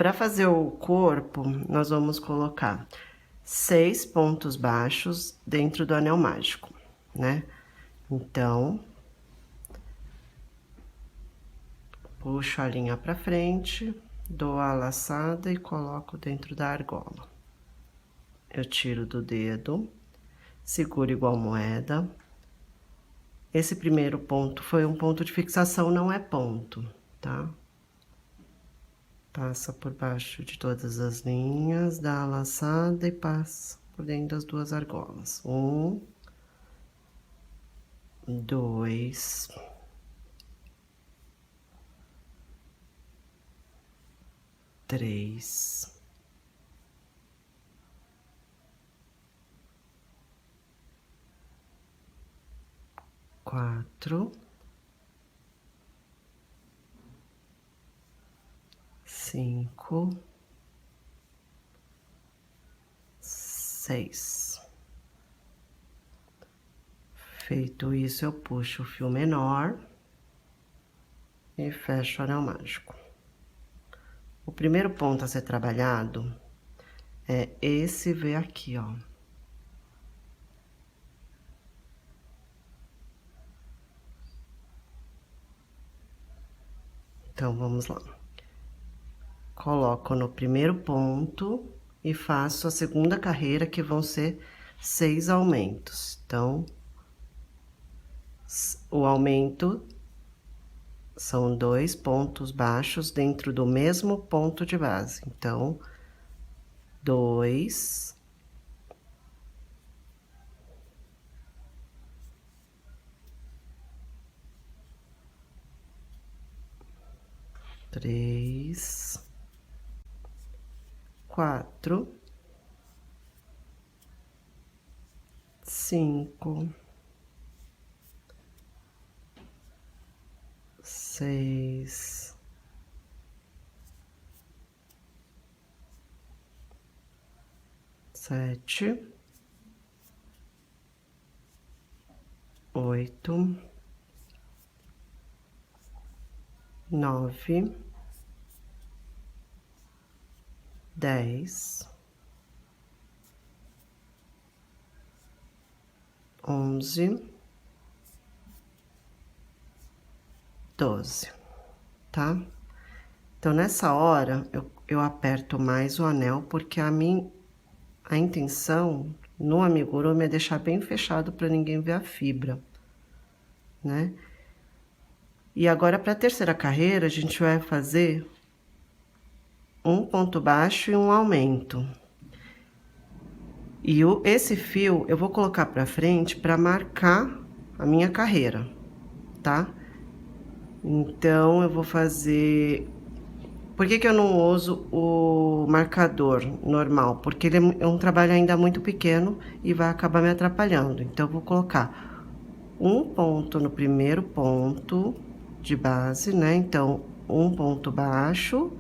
Para fazer o corpo, nós vamos colocar 6 pontos baixos dentro do anel mágico, né? Então, puxo a linha pra frente, dou a laçada e coloco dentro da argola. Eu tiro do dedo, seguro igual moeda. Esse primeiro ponto foi um ponto de fixação, não é ponto, tá? Passa por baixo de todas as linhas, dá a laçada e passa por dentro das duas argolas. 1, 2, 3, 4, 5, 6. Feito isso, eu puxo o fio menor e fecho o anel mágico. O primeiro ponto a ser trabalhado é esse V aqui, ó. Então, vamos lá. Coloco no primeiro ponto e faço a segunda carreira, que vão ser 6 aumentos. Então, o aumento são 2 pontos baixos dentro do mesmo ponto de base. Então, 2, 3, 4, 5, 6, 7, 8, 9, 10, 11, 12, tá? Então, nessa hora, eu aperto mais o anel, porque a intenção no amigurumi é deixar bem fechado para ninguém ver a fibra, né? E agora, para a terceira carreira, a gente vai fazer um ponto baixo e um aumento. E esse fio eu vou colocar pra frente para marcar a minha carreira, tá? Então, eu vou fazer... Por que que eu não uso o marcador normal? Porque ele é um trabalho ainda muito pequeno e vai acabar me atrapalhando. Então, eu vou colocar um ponto no primeiro ponto de base, né? Então, um ponto baixo,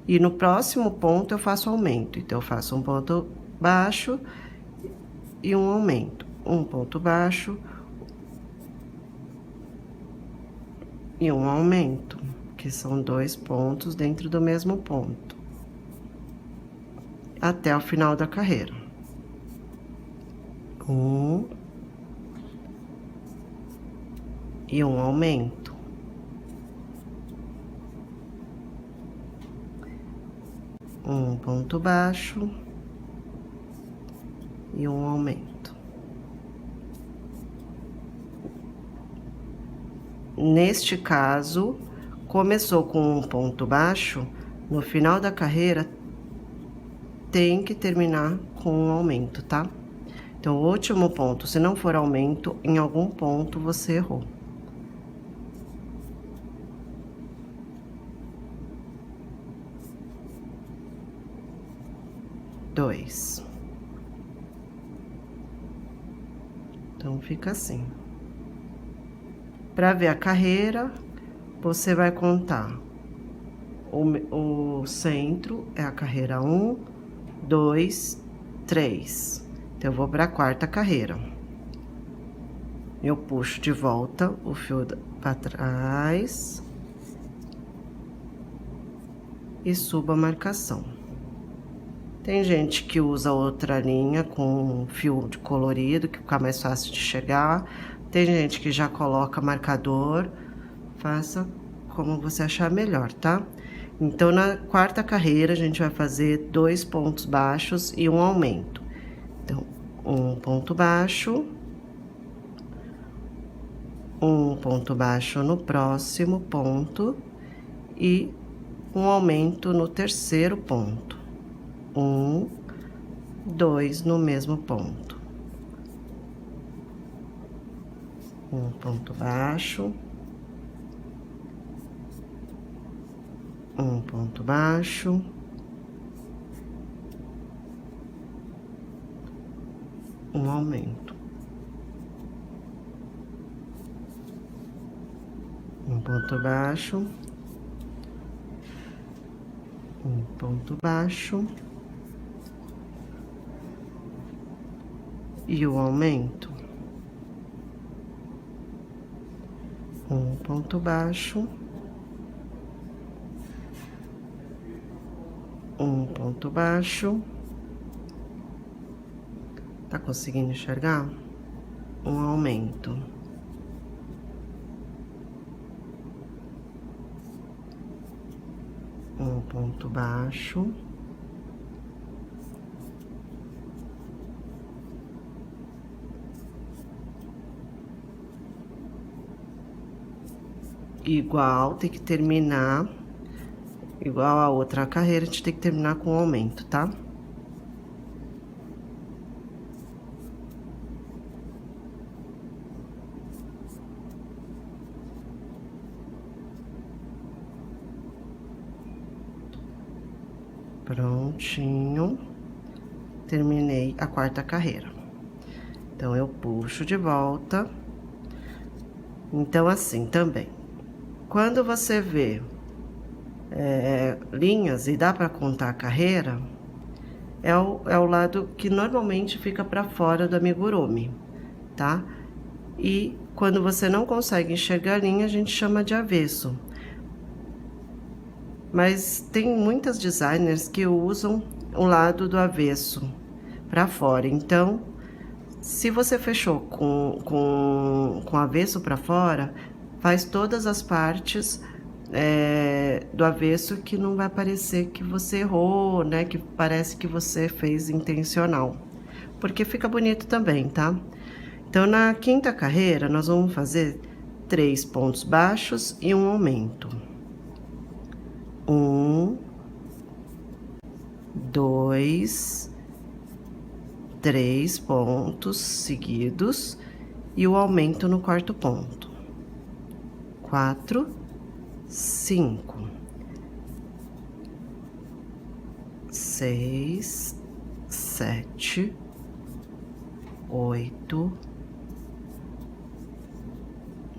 e no próximo ponto eu faço aumento. Então, eu faço um ponto baixo e um aumento. Um ponto baixo e um aumento, que são 2 pontos dentro do mesmo ponto, até o final da carreira. 1 e um aumento. Um ponto baixo e um aumento. Neste caso, começou com um ponto baixo, no final da carreira tem que terminar com um aumento, tá? Então, o último ponto, se não for aumento, em algum ponto você errou. Dois. Então, fica assim. Para ver a carreira, você vai contar. O centro é a carreira 1, 2, 3. Então, eu vou para a quarta carreira. Eu puxo de volta o fio para trás. e subo a marcação. Tem gente que usa outra linha com fio de colorido, que fica mais fácil de chegar. Tem gente que já coloca marcador. Faça como você achar melhor, tá? Então, na quarta carreira, a gente vai fazer 2 pontos baixos e um aumento. Então, um ponto baixo, um ponto baixo no próximo ponto e um aumento no terceiro ponto. 1, 2 no mesmo ponto. Um ponto baixo, um ponto baixo, um aumento. Um ponto baixo, um ponto baixo e o aumento. Um ponto baixo, um ponto baixo. Tá conseguindo enxergar? Um aumento. Um ponto baixo. Igual, tem que terminar, igual a outra carreira, a gente tem que terminar com um aumento, tá? Prontinho. Terminei a quarta carreira. Então, eu puxo de volta. Então, assim, também. Quando você vê linhas e dá para contar a carreira, é o lado que normalmente fica para fora do amigurumi, tá? E quando você não consegue enxergar a linha, a gente chama de avesso. Mas tem muitas designers que usam o lado do avesso para fora. Então, se você fechou com avesso para fora, faz todas as partes do avesso, que não vai parecer que você errou, né? Que parece que você fez intencional. Porque fica bonito também, tá? Então, na quinta carreira, nós vamos fazer 3 pontos baixos e um aumento. 1, 2, 3 pontos seguidos e o aumento no quarto ponto. 4, 5, 6, 7, 8,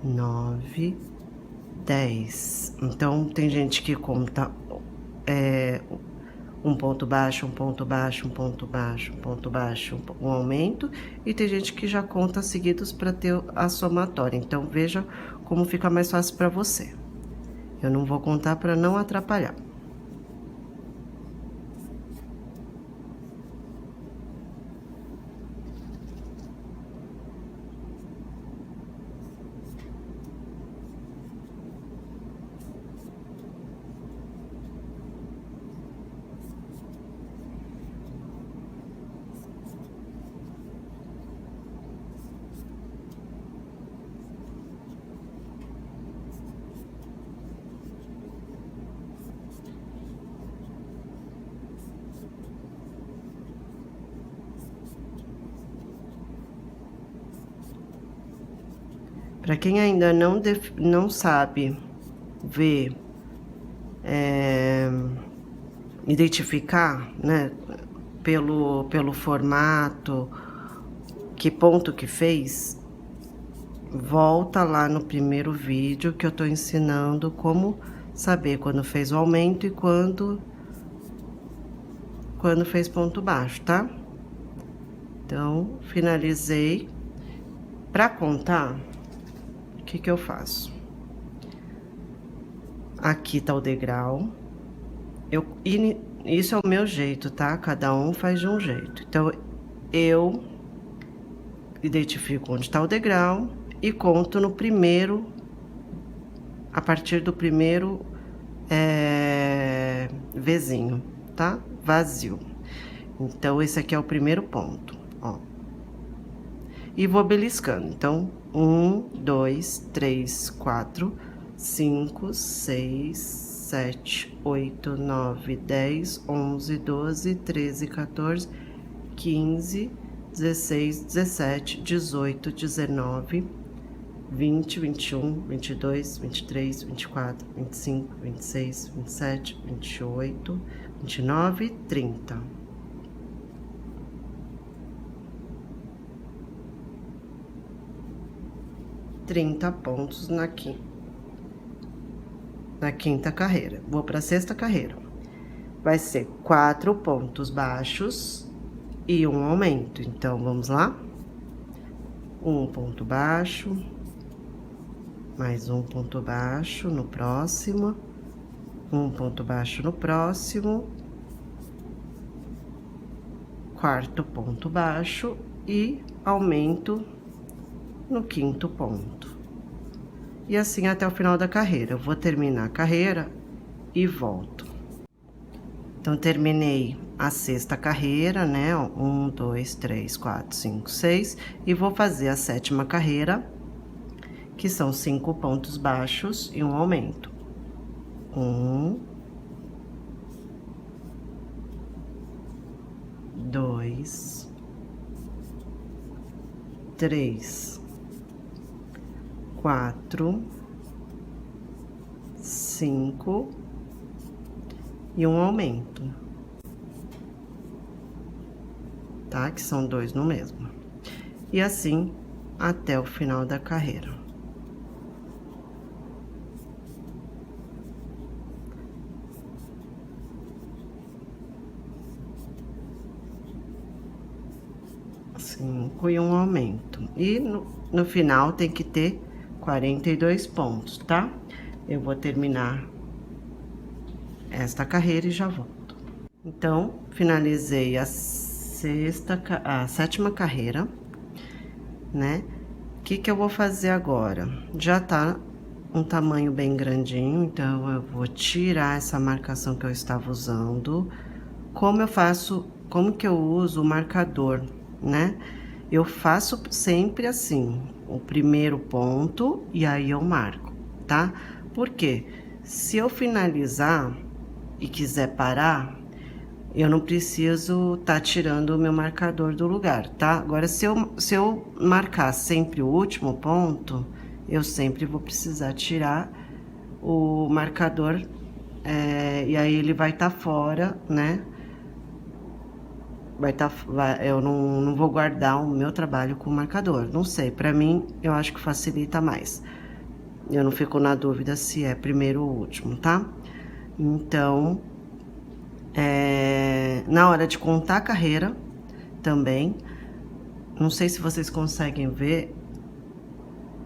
9, 10. Então, tem gente que conta um ponto baixo, um ponto baixo, um ponto baixo, um ponto baixo, um aumento, e tem gente que já conta seguidos para ter a somatória. Então, veja como fica mais fácil para você. Eu não vou contar para não atrapalhar. Para quem ainda não sabe ver, identificar, né, pelo formato, que ponto que fez, volta lá no primeiro vídeo que eu tô ensinando como saber quando fez o aumento e quando fez ponto baixo, tá? Então, finalizei. Para contar, o que que eu faço? Aqui tá o degrau. Isso é o meu jeito, tá? Cada um faz de um jeito. Então, eu identifico onde tá o degrau e conto no primeiro, a partir do primeiro Vzinho, tá? Vazio. Então, esse aqui é o primeiro ponto, ó. E vou beliscando. Então, 1, 2, 3, 4, 5, 6, 7, 8, 9, 10, 11, 12, 13, 14, 15, 16, 17, 18, 19, 20, 21, 22, 23, 24, 25, 26, 27, 28, 29, 30. 30 pontos na quinta carreira. Vou para a sexta carreira. Vai ser 4 pontos baixos e um aumento. Então, vamos lá? Um ponto baixo, mais um ponto baixo no próximo, um ponto baixo no próximo, quarto ponto baixo e aumento no quinto ponto. E assim até o final da carreira. Eu vou terminar a carreira e volto. Então, terminei a sexta carreira, né? 1, 2, 3, 4, 5, 6. E vou fazer a sétima carreira, que são 5 pontos baixos e um aumento. 1, 2, 3, 4, 5 e um aumento, tá? Que são 2 no mesmo. E assim até o final da carreira. Cinco e um aumento. E no final tem que ter 42 pontos, tá? Eu vou terminar esta carreira e já volto. Então, finalizei a sétima carreira, né? O que eu vou fazer agora? Já tá um tamanho bem grandinho, então eu vou tirar essa marcação que eu estava usando. Como que eu uso o marcador, né? Eu faço sempre assim, o primeiro ponto e aí eu marco, tá? Por quê? Se eu finalizar e quiser parar, eu não preciso tá tirando o meu marcador do lugar, tá? Agora, se eu marcar sempre o último ponto, eu sempre vou precisar tirar o marcador, e aí ele vai estar fora, né? Eu não vou guardar o meu trabalho com o marcador. Não sei, pra mim, eu acho que facilita mais. Eu não fico na dúvida se é primeiro ou último, tá? Então, na hora de contar a carreira, também, não sei se vocês conseguem ver,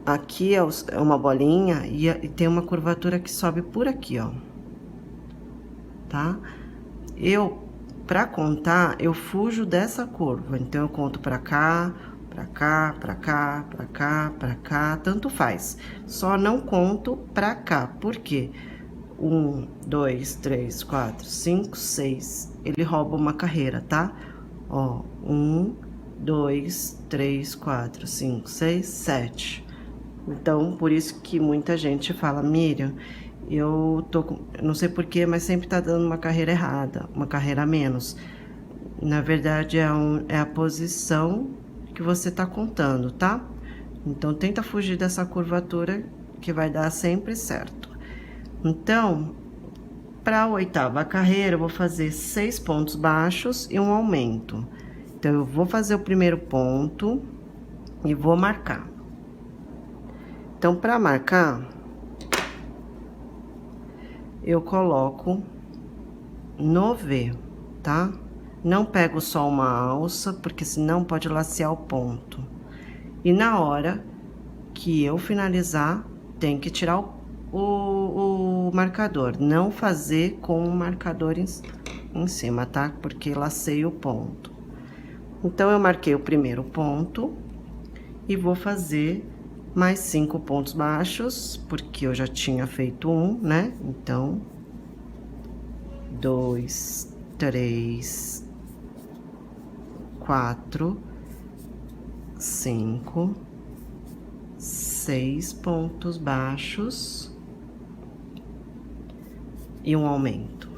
aqui é uma bolinha e tem uma curvatura que sobe por aqui, ó. Tá? Pra contar, eu fujo dessa curva. Então, eu conto pra cá, pra cá, pra cá, pra cá, pra cá, tanto faz. Só não conto pra cá. Por quê? 1, 2, 3, 4, 5, 6. Ele rouba uma carreira, tá? Ó, 1, 2, 3, 4, 5, 6, 7. Então, por isso que muita gente fala, Miriam, eu não sei porquê, mas sempre tá dando uma carreira errada, uma carreira a menos. Na verdade, é a posição que você tá contando, tá? Então, tenta fugir dessa curvatura que vai dar sempre certo. Então, para a oitava carreira, eu vou fazer 6 pontos baixos e um aumento. Então, eu vou fazer o primeiro ponto e vou marcar. Então, para marcar, eu coloco no V, tá? Não pego só uma alça, porque senão pode lacear o ponto. E na hora que eu finalizar, tem que tirar o marcador, não fazer com o marcador em cima, tá? Porque lacei o ponto. Então, eu marquei o primeiro ponto e vou fazer mais 5 pontos baixos, porque eu já tinha feito um, né? Então, 2, 3, 4, 5, 6 pontos baixos e um aumento.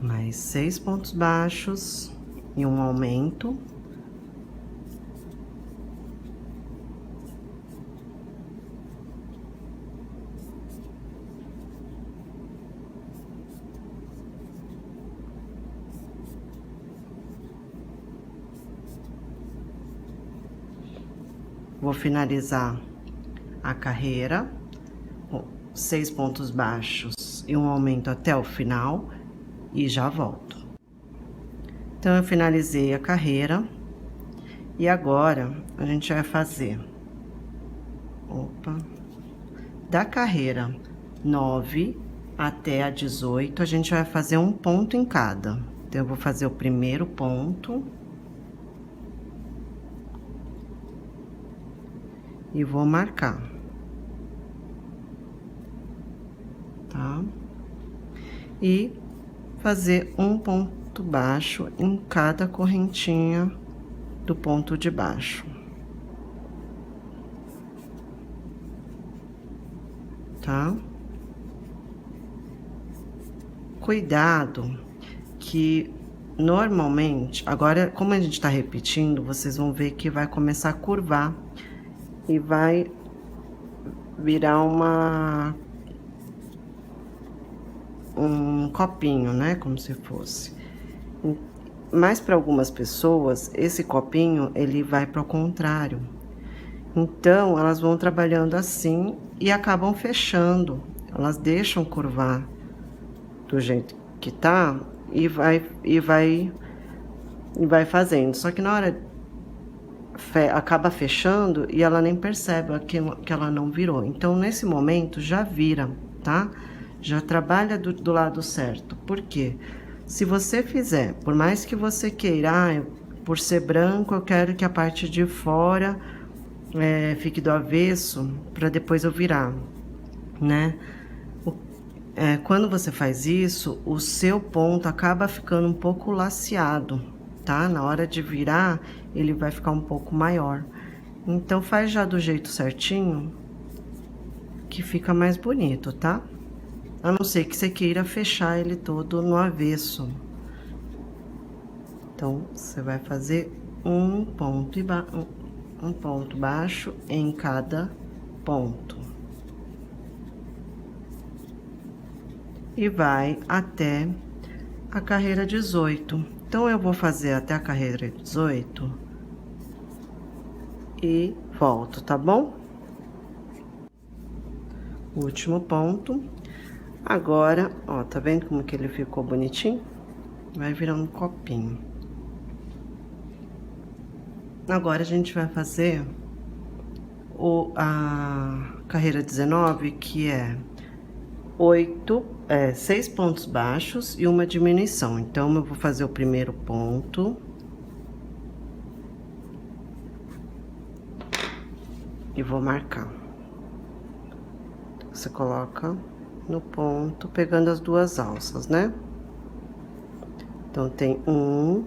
Mais 6 pontos baixos e um aumento. Vou finalizar a carreira com 6 pontos baixos e um aumento até o final e já volto. Então, eu finalizei a carreira e agora a gente vai fazer, da carreira 9 até a 18, a gente vai fazer um ponto em cada. Então, eu vou fazer o primeiro ponto. E vou marcar. Tá? E fazer um ponto baixo em cada correntinha do ponto de baixo. Tá? Cuidado que normalmente, agora como a gente tá repetindo, vocês vão ver que vai começar a curvar e vai virar um copinho, né? Como se fosse. Mas para algumas pessoas, esse copinho, ele vai para o contrário. Então, elas vão trabalhando assim e acabam fechando. Elas deixam curvar do jeito que tá e vai fazendo. Só que na hora acaba fechando e ela nem percebe que ela não virou. Então, nesse momento, já vira, tá? Já trabalha do lado certo. Por quê? Se você fizer, por mais que você queira, por ser branco, eu quero que a parte de fora fique do avesso, para depois eu virar, né? Quando você faz isso, o seu ponto acaba ficando um pouco laceado, tá? Na hora de virar, ele vai ficar um pouco maior. Então, faz já do jeito certinho, que fica mais bonito, tá? A não ser que você queira fechar ele todo no avesso. Então, você vai fazer um ponto baixo em cada ponto. E vai até a carreira 18. Então, eu vou fazer até a carreira 18 e volto, tá bom? Último ponto. Agora, ó, tá vendo como que ele ficou bonitinho? Vai virando um copinho. Agora, a gente vai fazer a carreira 19, que é 6 pontos baixos e uma diminuição. Então, eu vou fazer o primeiro ponto. E vou marcar. Você coloca no ponto, pegando as duas alças, né? Então, tem 1,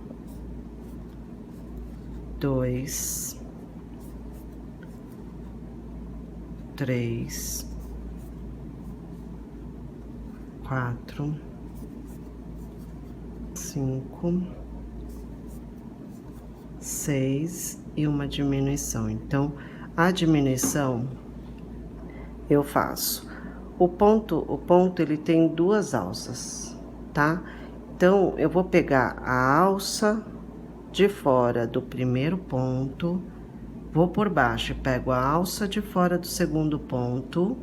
2, 3, 4, 5, 6 e uma diminuição. Então, a diminuição eu faço. O ponto ele tem duas alças, tá? Então, eu vou pegar a alça de fora do primeiro ponto, vou por baixo e pego a alça de fora do segundo ponto,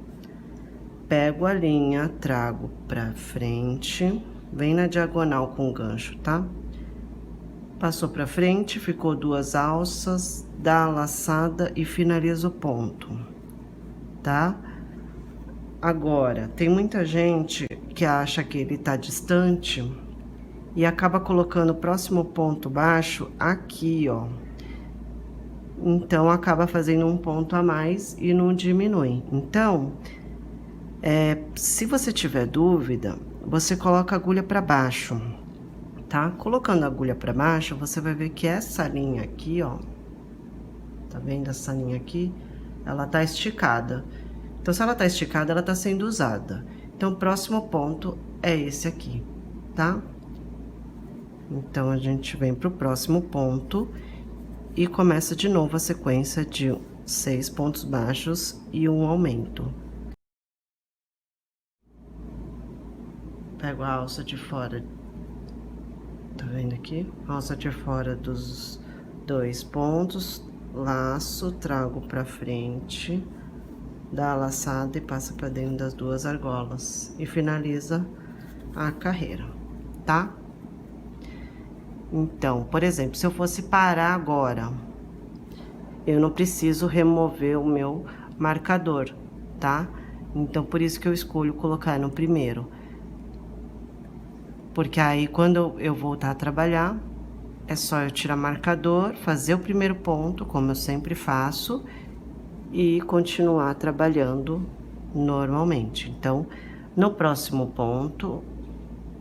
pego a linha, trago pra frente, vem na diagonal com o gancho, tá? Passou pra frente, ficou 2 alças, dá a laçada e finaliza o ponto, tá? Agora, tem muita gente que acha que ele tá distante e acaba colocando o próximo ponto baixo aqui, ó. Então, acaba fazendo um ponto a mais e não diminui. Então, se você tiver dúvida, você coloca a agulha pra baixo, tá? Colocando a agulha pra baixo, você vai ver que essa linha aqui, ó, tá vendo essa linha aqui? Ela tá esticada. Então, se ela tá esticada, ela tá sendo usada. Então, o próximo ponto é esse aqui, tá? Então, a gente vem pro próximo ponto e começa de novo a sequência de 6 pontos baixos e um aumento. Pego a alça de fora, tá vendo aqui? Alça de fora dos 2 pontos, laço, trago pra frente, dá a laçada e passa pra dentro das 2 argolas e finaliza a carreira, tá? Então, por exemplo, se eu fosse parar agora, eu não preciso remover o meu marcador, tá? Então, por isso que eu escolho colocar no primeiro. Porque aí, quando eu voltar a trabalhar, é só eu tirar marcador, fazer o primeiro ponto, como eu sempre faço, e continuar trabalhando normalmente. Então, no próximo ponto,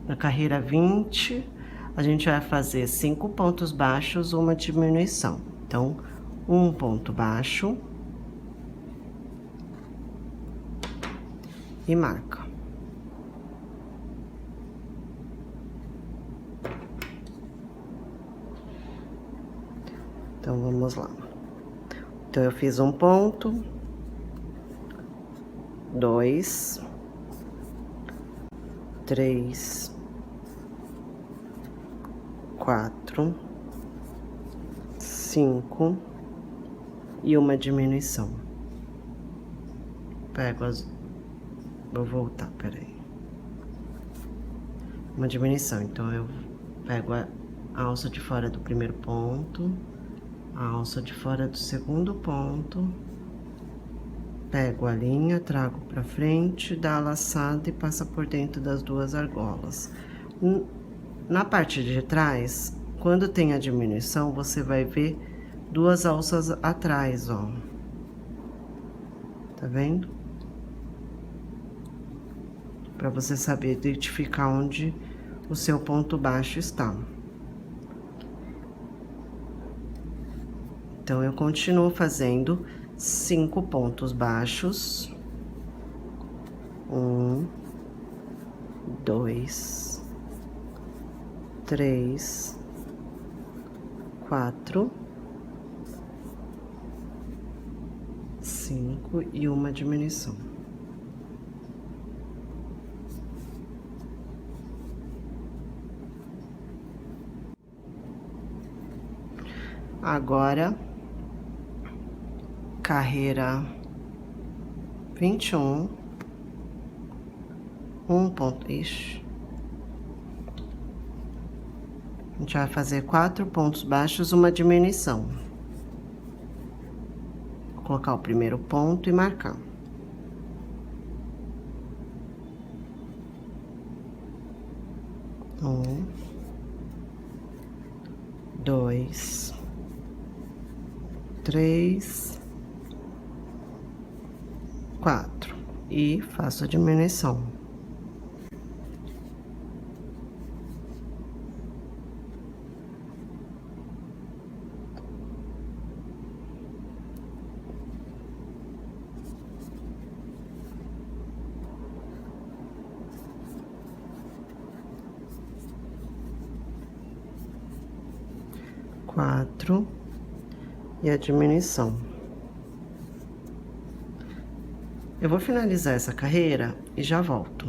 na carreira 20, a gente vai fazer 5 pontos baixos, uma diminuição. Então, um ponto baixo e marca. Então, vamos lá. Então, eu fiz um ponto, 2, 3, 4, 5 e uma diminuição. Pego as... Vou voltar, peraí. Uma diminuição, então eu pego a alça de fora do primeiro ponto, a alça de fora do segundo ponto, pego a linha, trago pra frente, dá a laçada e passa por dentro das 2 argolas. Na parte de trás, quando tem a diminuição, você vai ver 2 alças atrás, ó. Tá vendo? Pra você saber identificar onde o seu ponto baixo está. Então, eu continuo fazendo 5 pontos baixos. 1, 2, 3, 4, 5 e uma diminuição. Agora, carreira 21, um ponto, ixi. A gente vai fazer 4 pontos baixos, uma diminuição. Vou colocar o primeiro ponto e marcar. Um, 2, 3, 4 e faço a diminuição. Quatro e a diminuição. Eu vou finalizar essa carreira e já volto.